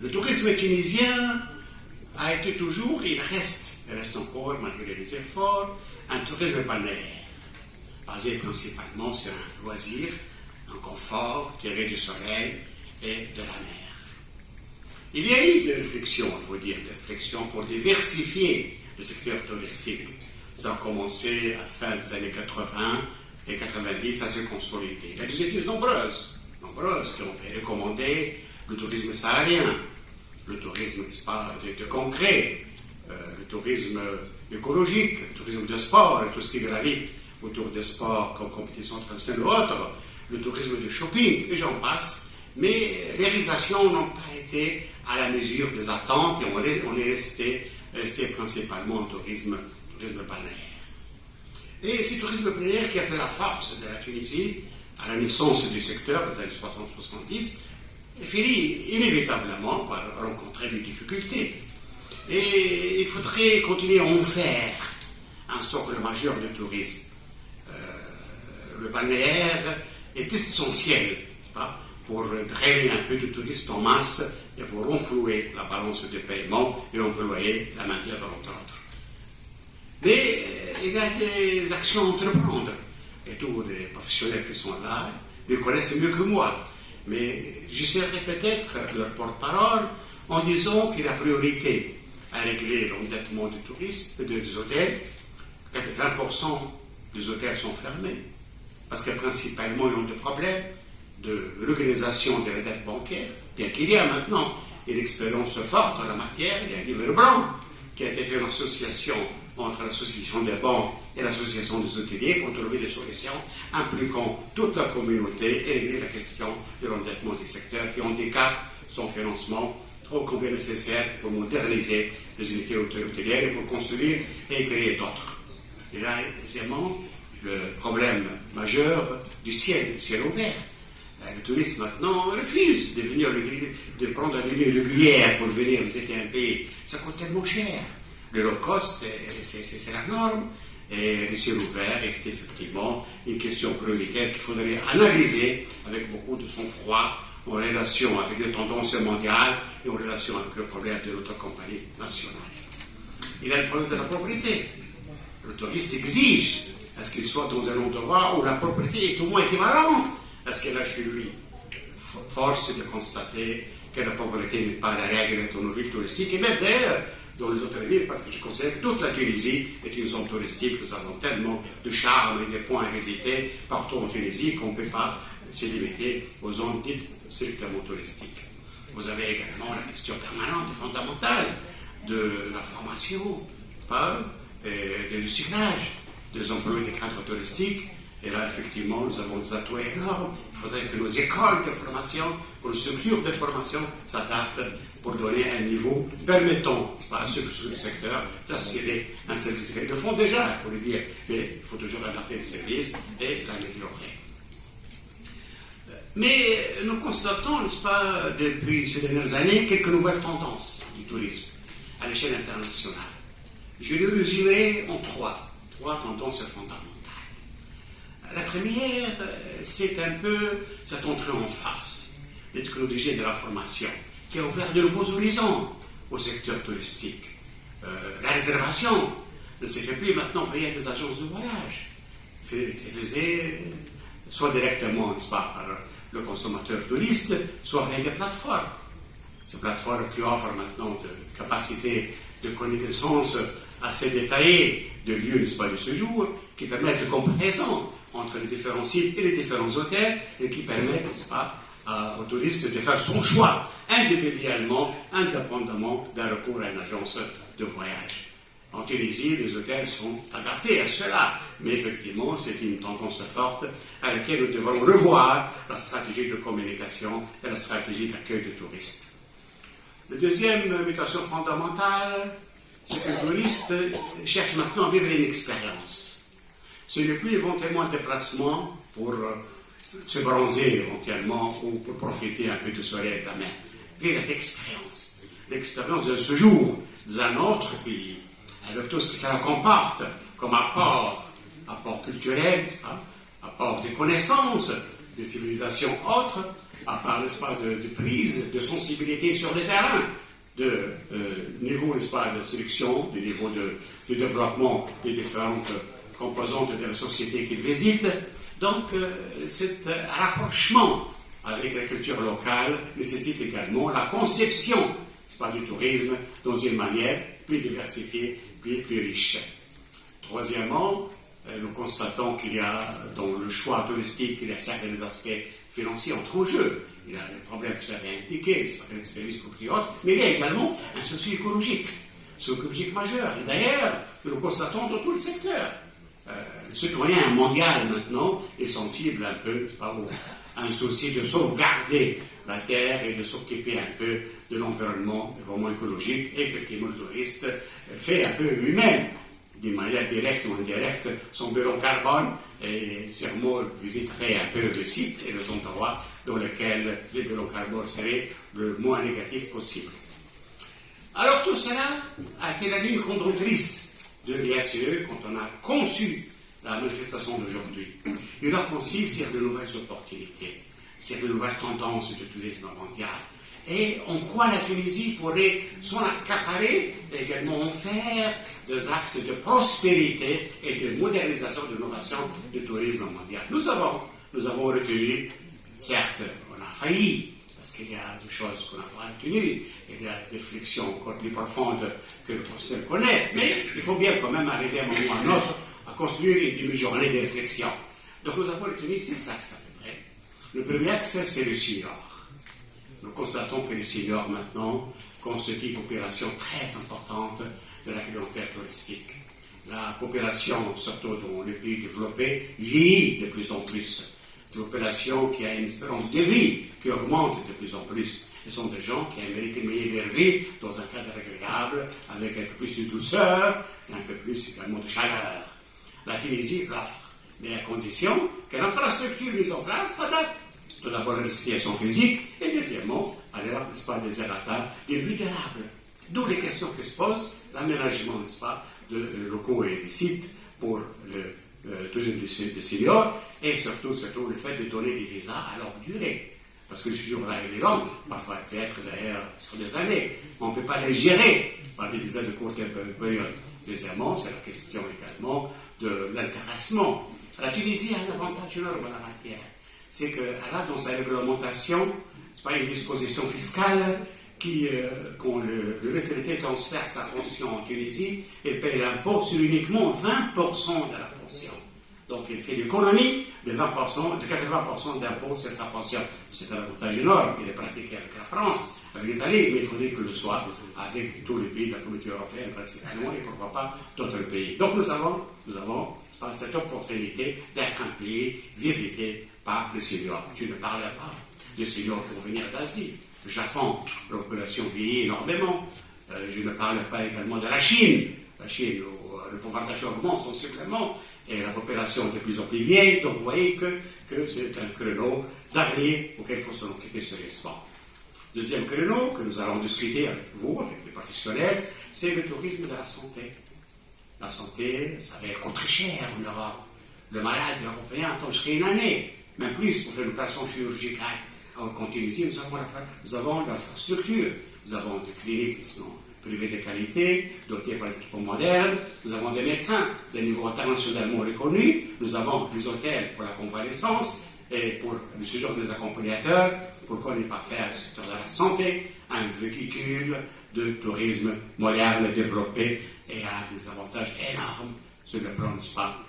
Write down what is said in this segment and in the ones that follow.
Le tourisme tunisien a été toujours, il reste encore, malgré les efforts, un tourisme balnéaire, basé principalement sur un loisir, un confort tiré du soleil et de la mer. Il y a eu des réflexions, il faut dire, des réflexions pour diversifier le secteur touristique. Ça a commencé à la fin des années 80 et 90 à se consolider. Il y a des études nombreuses qui ont fait recommander le tourisme saharien, le tourisme, n'est-ce pas, de concret, le tourisme écologique, le tourisme de sport, et tout ce qui gravite autour de sport comme compétition traditionnelle ou autre, le tourisme de shopping, et j'en passe. Mais les réalisations n'ont pas été à la mesure des attentes et on est resté principalement au tourisme balnéaire. Et ce tourisme balnéaire qui a fait la force de la Tunisie à la naissance du secteur des années 60-70 finit inévitablement par rencontrer des difficultés. Et il faudrait continuer à en faire un socle majeur de tourisme. Le balnéaire est essentiel, pas, pour drainer un peu de touristes en masse et pour renflouer la balance de paiement et employer la main-d'œuvre, entre autres. Mais il y a des actions à entreprendre. Et tous les professionnels qui sont là les connaissent mieux que moi. Mais j'essaierai peut-être leur porte-parole en disant qu'il y a priorité à régler l'endettement des touristes, des hôtels. 20% des hôtels sont fermés parce que principalement ils ont des problèmes de l'organisation des dettes bancaires, bien qu'il y a maintenant une expérience forte en la matière. Il y a un livre blanc qui a été fait en association entre l'association des banques et l'association des hôteliers pour trouver des solutions impliquant toute la communauté et régler la question de l'endettement du secteur qui handicape son financement ô combien nécessaire pour moderniser les unités hôtelières et pour construire et créer d'autres. Et là, deuxièmement, le problème majeur du ciel ouvert. Les touristes maintenant refusent de prendre une ligne régulière pour venir visiter un pays. Ça coûte tellement cher. Le low cost, c'est la norme. Et le ciel ouvert est effectivement une question prioritaire qu'il faudrait analyser avec beaucoup de sang-froid en relation avec les tendances mondiales et en relation avec le problème de notre compagnie nationale. Il y a le problème de la propriété. Le touriste exige à ce qu'il soit dans un endroit où la propriété est au moins équivalente à ce qu'elle a chez lui. Force est de constater que la pauvreté n'est pas la règle dans nos villes touristiques, et même d'ailleurs dans les autres villes, parce que je considère que toute la Tunisie est une zone touristique. Nous avons tellement de charme et de points à visiter partout en Tunisie qu'on ne peut pas se limiter aux zones dites strictement touristiques. Vous avez également la question permanente et fondamentale de la formation, du recyclage des employés des cadres touristiques. Et là, effectivement, nous avons des atouts énormes. Il faudrait que nos écoles de formation, nos structures de formation s'adaptent pour donner un niveau permettant à ceux qui sont du secteur d'assurer un service. Ils le font déjà, il faut le dire, mais il faut toujours adapter le service et l'améliorer. Mais nous constatons, n'est-ce pas, depuis ces dernières années, quelques nouvelles tendances du tourisme à l'échelle internationale. Je les résumerai en trois tendances fondamentales. La première, c'est un peu cette entrée en force des technologies de la formation qui a ouvert de nouveaux horizons au secteur touristique. La réservation ne se fait plus maintenant via des agences de voyage. Se faisait soit directement, n'est-ce pas, par le consommateur touriste, soit via des plateformes. Ces plateformes qui offrent maintenant de capacités de connaissance assez détaillées de lieux, n'est-ce pas, de séjour, qui permettent de comparaison entre les différents sites et les différents hôtels et qui permettent, n'est-ce pas, aux touristes de faire son choix individuellement, indépendamment d'un recours à une agence de voyage. En Tunisie, les hôtels sont adaptés à cela, mais effectivement, c'est une tendance forte à laquelle nous devons revoir la stratégie de communication et la stratégie d'accueil de touristes. La deuxième mutation fondamentale, c'est que le touriste cherche maintenant à vivre une expérience. Ce n'est plus éventuellement un déplacement pour se bronzer éventuellement ou pour profiter un peu du soleil et de la mer. Vivre l'expérience. L'expérience de ce jour dans un autre pays, avec tout ce que ça comporte comme apport culturel, apport de connaissances, des civilisations autres, à part, n'est-ce pas, de prise, de sensibilité sur le terrain, de niveau, n'est-ce pas, d'instruction, du niveau de développement des différentes composantes de la société qu'ils visitent. Donc, cet rapprochement avec la culture locale nécessite également la conception, n'est-ce pas, du tourisme dans une manière plus diversifiée, plus riche. Troisièmement, nous constatons qu'il y a dans le choix touristique, il y a certains aspects financiers entre en jeu. Il y a des problèmes que j'avais indiqués, les services publics, mais il y a également un souci écologique majeur. Et d'ailleurs, nous le constatons dans tout le secteur. Le citoyen mondial maintenant est sensible un peu à un souci de sauvegarder la terre et de s'occuper un peu de l'environnement vraiment écologique. Et effectivement, le touriste fait un peu lui-même, d'une manière directe ou indirecte, son bilan carbone et sûrement visiterait un peu le site et les endroits dans lesquels les bilans carbone seraient le moins négatif possible. Alors tout cela a été la ligne conductrice de l'IACE quand on a conçu la manifestation d'aujourd'hui. Il a consisté sur de nouvelles opportunités, sur de nouvelles tendances du tourisme mondial. Et en quoi la Tunisie pourrait s'en accaparer et également en faire des axes de prospérité et de modernisation, d'innovation du tourisme mondial. Nous avons retenu, certes, on a failli, parce qu'il y a des choses qu'on n'a pas retenues, il y a des réflexions encore plus profondes que le professeur connaisse, mais il faut bien quand même arriver à un moment ou à un autre à construire une demi-journée de réflexion. Donc nous avons retenu 6 axes à peu près. Le premier axe, c'est le senior. Nous constatons que les seniors maintenant constituent une population très importante de la clientèle touristique. La population, surtout dans les pays développés, vieillit de plus en plus. C'est une population qui a une espérance de vie qui augmente de plus en plus. Ce sont des gens qui aimeraient témoigner leur vie dans un cadre agréable, avec un peu plus de douceur et un peu plus également de chaleur. La Tunisie l'offre, mais à condition que l'infrastructure mise en place s'adapte. Tout d'abord la situation physique et deuxièmement, à l'heure, n'est-ce pas, des errata, des vues durables. D'où les questions que se posent, l'aménagement, n'est-ce pas, de locaux et des sites pour le tourisme des seniors et surtout le fait de donner des visas à longue durée. Parce que ce jour-là, il est long, parfois peut-être d'ailleurs sur des années. On ne peut pas les gérer par des visas de courte période. Deuxièmement, c'est la question également de l'intéressement. La Tunisie a un avantage énorme en la matière. C'est qu'elle a dans sa réglementation, c'est pas une disposition fiscale qui, quand le retraité transfère sa pension en Tunisie, il paye l'impôt sur uniquement 20% de la pension. Donc il fait l'économie de 80% d'impôt sur sa pension. C'est un avantage énorme. Il est pratiqué avec la France, avec l'Italie, mais il faudrait que le soit avec tous les pays de la Communauté européenne principalement et pourquoi pas d'autres pays. Donc nous avons cette opportunité d'être un pays visité par les seniors. Je ne parlais pas de seniors pour venir d'Asie. Le Japon, la population vieillit énormément. Je ne parle pas également de la Chine. La Chine, le pouvoir d'achat augmente sensiblement et la population est de plus en plus vieille. Donc vous voyez que c'est un créneau d'avenir auquel il faut s'en occuper sérieusement. Deuxième créneau que nous allons discuter avec vous, avec les professionnels, c'est le tourisme de la santé. La santé, ça va coûter très cher en Europe. Le malade européen attend jusqu'à une année, même plus, pour faire une opération chirurgicale. En Tunisie, nous avons l'infrastructure, nous avons des cliniques qui sont privées de qualité, dotées par des équipements modernes, nous avons des médecins de niveau internationalement reconnus, nous avons des hôtels pour la convalescence et pour le séjour des accompagnateurs. Pourquoi ne pas faire du secteur de la santé un véhicule de tourisme moderne, développé et a des avantages énormes sur le plan, n'est-ce pas,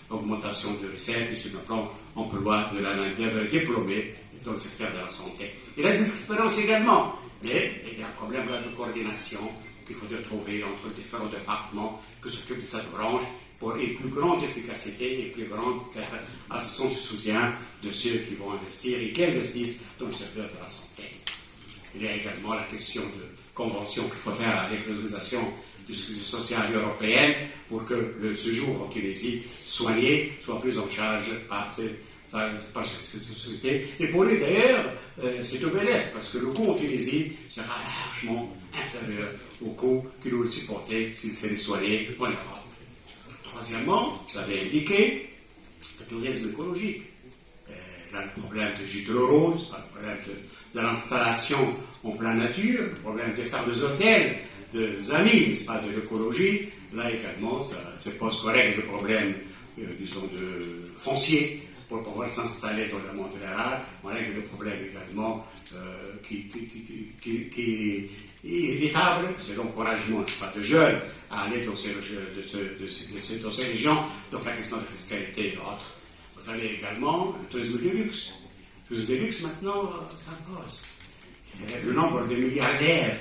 augmentation de recettes et sur le plan emploi de la main-d'œuvre diplômée dans le secteur de la santé. Il y a des expériences également, mais il y a un problème là de coordination qu'il faudrait trouver entre les différents départements qui s'occupent de cette branche pour une plus grande efficacité et plus grande assistance et soutien de ceux qui vont investir et qui investissent dans le secteur de la santé. Il y a également la question de convention qu'il faut faire avec l'organisation de sécurité sociale européenne pour que le séjour en Tunisie soigné soit pris en charge par cette société. Et pour lui d'ailleurs, c'est au bénéfice, parce que le coût en Tunisie sera largement inférieur au coût qu'il aurait supporté s'il serait soigné en Europe. Troisièmement, je l'avais indiqué, le tourisme écologique. a le problème de gîte de l'euro, le problème de l'installation en pleine nature, le problème de faire des hôtels, des amis, n'est-ce pas, de l'écologie. Là également, ça se pose qu'on règle le problème, disons, de foncier pour pouvoir s'installer dans le monde rural. On règle le problème également qui est évitable, c'est l'encouragement de jeunes à aller dans ces régions, donc la question de fiscalité et autres. Vous avez également le tourisme de luxe. Le tourisme de luxe, maintenant, ça pose. Le nombre de milliardaires,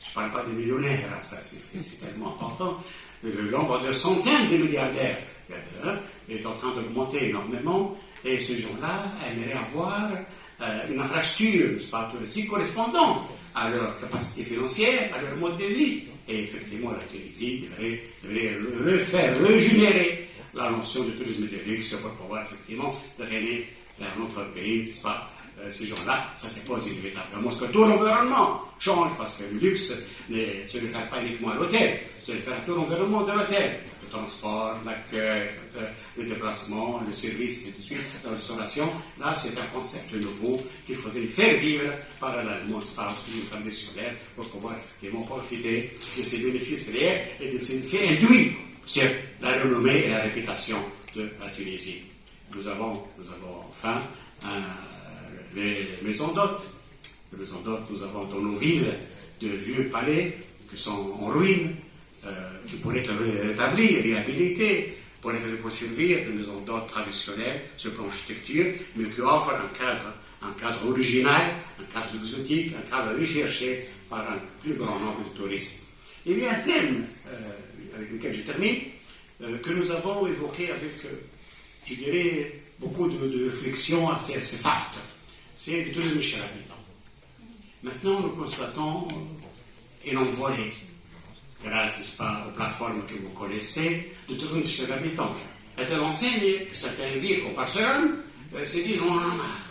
je ne parle pas des millionnaires, hein, ça c'est tellement important, le nombre de centaines de milliardaires est en train d'augmenter énormément, et ces gens-là aimeraient avoir une infrastructure, touristique correspondante à leur capacité financière, à leur mode de vie. Et effectivement, la Tunisie devrait régénérer la notion de tourisme de luxe pour pouvoir effectivement drainer vers notre pays, n'est-ce pas? Ces gens-là, ça se pose inévitablement. Parce que tout l'environnement change, parce que le luxe, ne se réfère pas uniquement à l'hôtel, se réfère à tout l'environnement de l'hôtel. Le transport, l'accueil, le déplacement, le service, et ainsi de suite, la restauration. Là, c'est un concept nouveau qu'il faudrait faire vivre parallèlement par le traditionnel pour pouvoir effectivement profiter de ces bénéfices réels et de ces effets induits sur la renommée et la réputation de la Tunisie. Nous avons enfin les maisons d'hôtes. Les maisons d'hôtes, nous avons dans nos villes de vieux palais qui sont en ruine, qui pourraient être rétablis, réhabilités, pour servir de maisons d'hôtes traditionnelles sur le plan architecture, mais qui offrent un cadre original, un cadre exotique, un cadre recherché par un plus grand nombre de touristes. Il y a un thème avec lequel je termine, que nous avons évoqué avec, je dirais, beaucoup de réflexions assez fortes. C'est le tourisme chez l'habitant. Maintenant, nous constatons un envolé, grâce, n'est-ce pas, aux plateformes que vous connaissez, de tourisme chez l'habitant. Et de l'enseigne que certaines villes, comme Barcelone, se disent on en a marre.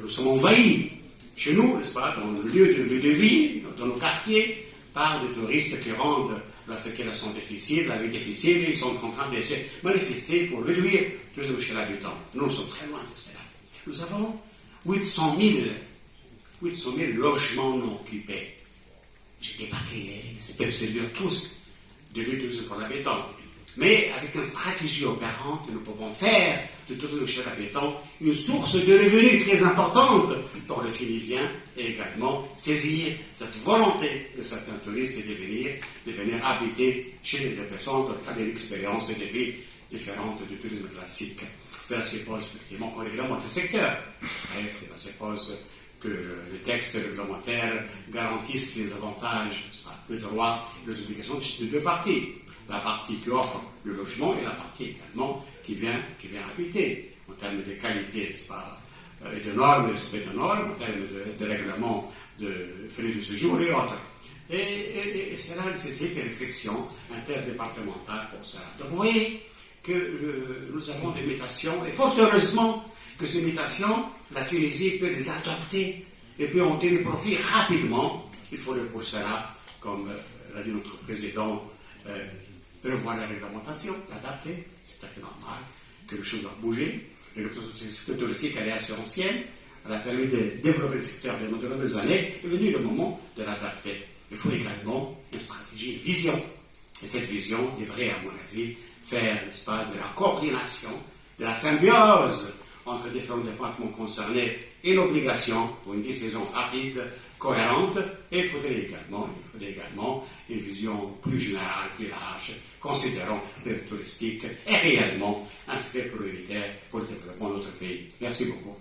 Nous sommes envahis chez nous, n'est-ce pas, dans le lieu de vie, dans nos quartiers, par des touristes qui rendent la circulation difficile, la vie difficile, et ils sont en train de se manifester pour réduire le tourisme chez l'habitant. Nous sommes très loin de cela. Nous avons 800 000 logements non occupés. Je ne dis pas qu'ils peuvent servir tous de l'utilisation pour l'habitant, mais avec une stratégie opérante que nous pouvons faire de tourisme chez l'habitant une source de revenus très importante pour le Tunisien et également saisir cette volonté de certains touristes de venir habiter chez les personnes dans le cadre d'une expérience de vie différente du tourisme classique. Cela suppose effectivement qu'on réglemente le secteur. Cela suppose que le texte réglementaire garantisse les avantages, le droit et les obligations de deux parties. La partie qui offre le logement et la partie également qui vient habiter, en termes de qualité, et de normes, respect de normes, en termes de règlement de frais de séjour et autres. Et cela nécessite une réflexion interdépartementale pour cela. Donc vous voyez que nous avons des mutations, et fort heureusement que ces mutations, la Tunisie peut les adopter et peut en tirer profit rapidement. Il faudrait pour cela, comme l'a dit notre président, revoir la réglementation, l'adapter, c'est tout à fait normal que les choses doivent bouger. Le secteur touristique, elle est assez ancienne, elle a permis de développer le secteur de nombreuses années, est venu le moment de l'adapter. Il faut également une stratégie, une vision. Et cette vision devrait, à mon avis, faire, n'est-ce pas, de la coordination, de la symbiose entre différents départements concernés, une obligation pour une décision rapide, cohérente, et il faudrait également une vision plus générale, plus large, considérant le secteur touristique est réellement un secteur prioritaire pour le développement de notre pays. Merci beaucoup.